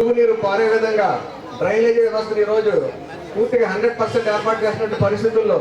మురుగునీరు పారే విధంగా డ్రైనేజీ వ్యవస్థను ఈ రోజు పూర్తిగా 100% ఏర్పాటు చేసినటువంటి పరిస్థితుల్లో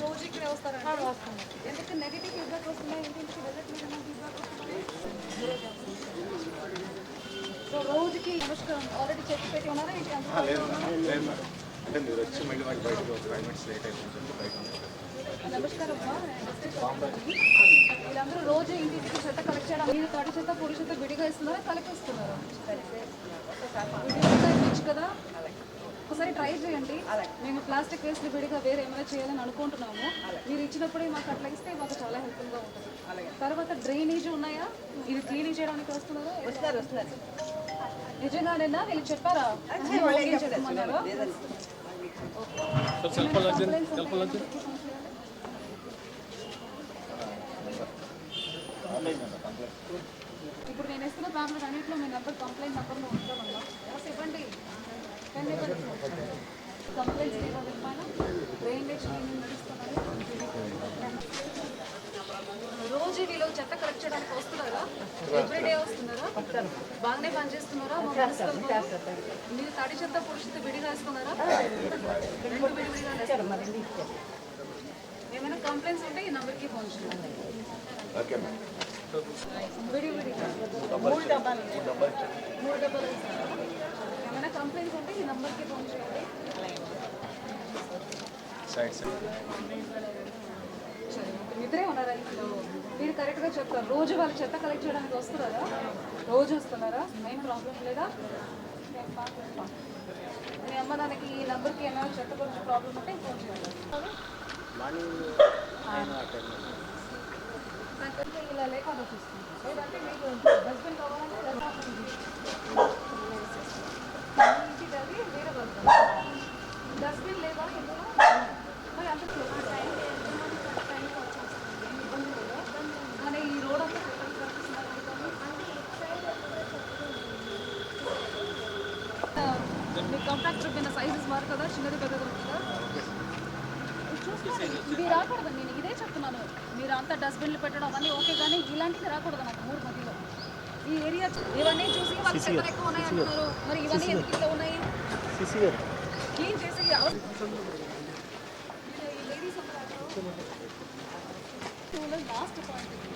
రోజు ఇక్కడ వస్తారండి. ఎందుకు నెగిటివ్ ఫీడ్బ్యాక్ వస్తున్నాయి, ఇంటింటికి వెళ్ళట్లేదు ఫీడ్బ్యాక్ వస్తున్నాయి. సో రోజుకి నమస్కారం ఆల్రెడీ చెప్పి పెట్టి ఉన్నారా ఏంటి? అంటే మీరు వచ్చి మళ్ళీ మాకు బయటకు ఒక 5 minutes లేట్ అయిపోతుంది బయట. నమస్కారం వీళ్ళందరూ రోజు ఇంటింటికి చెత్త కలెక్ట్ చేయడం, మీరు తడి చెత్త పొడి చెత్త విడిగా ఇస్తున్నారా కలిపి ఇస్తున్నారా? విడిగా కదా, ఒకసారి ట్రై చేయండి. మేము ప్లాస్టిక్ వేస్ట్ విడిగా వేరే ఏమైనా చేయాలని అనుకుంటున్నాము. మీరు ఇచ్చినప్పుడే మాకు అట్లా ఇస్తే మాకు చాలా హెల్ప్ఫుల్గా ఉంటుంది. తర్వాత డ్రైనేజ్ ఉన్నాయా, ఇది క్లీనింగ్ చేయడానికి వస్తున్నారా? వస్తారు. నిజంగానేనా వీళ్ళు చెప్పారా? చెప్తున్నారా? ఇప్పుడు నేను ఇస్తున్న ప్యామ్లెట్ అన్నింటిలో మీ నెంబర్ కంప్లైంట్ నెంబర్లో ఉంటామన్నా ఇవ్వండి. కంప్లైంట్స్ డ్రైనేజ్ క్లీనింగ్ నడుస్తున్నారు. రోజు వీళ్ళు చెత్త కలెక్ట్ చేయడానికి వస్తున్నారా? ఎవ్రీడే వస్తున్నారా? బాగానే పనిచేస్తున్నారా? మీరు తడి చెత్త పొడి చెత్త విడిగా వేస్తున్నారా? రెండు విడివిడిగా. ఏమైనా కంప్లైంట్స్ ఉంటే ఈ నెంబర్కి ఫోన్ చేయండి. విడివిడిగా 3 డబ్బాలు ఏమైనా కంప్లైంట్స్ ఉంటే ఈ నెంబర్కి ఫోన్ చేయండి. ఇద్దరే ఉన్నారా ఇంట్లో? మీరు కరెక్ట్గా చెప్తారు. రోజు వాళ్ళు చెత్త కలెక్ట్ చేయడానికి వస్తున్నారా? రోజు వస్తున్నారా? ఏం ప్రాబ్లం లేదా? మీ అమ్మ నాన్నకి ఈ నెంబర్కి ఏమైనా చెత్త గురించి ప్రాబ్లం ఉంటే ఫోన్ చేయాలి. ఇలా లేకుండా చూస్తుంది. లేదంటే మీకు హస్బెండ్ కావాలంటే ఇంటికి అది వేరే డస్ట్బిన్ లేదా ఇందులో మరి అంత కానీ ఈ రోడ్ అంతా మీ కాంట్రాక్టర్ పైన సైజెస్ మారు కదా, చిన్నది పెద్దది ఉంటుందా? చూసుకోండి, ఇది రాకూడదు. నేను ఇదే చెప్తున్నాను. మీరు అంతా డస్ట్బిన్లు పెట్టడం అవన్నీ ఓకే, కానీ ఇలాంటివి రాకూడదు నాకు 3 మధ్యలో. ఈ ఏరియా ఇవన్నీ చూసి వాళ్ళు చెత్తలు ఎక్కువ ఉన్నాయి అంటున్నారు. మరి ఇవన్నీ ఎందుకు ఇంత ఉన్నాయి? క్లీన్ చేసి లాస్ట్ పాయింట్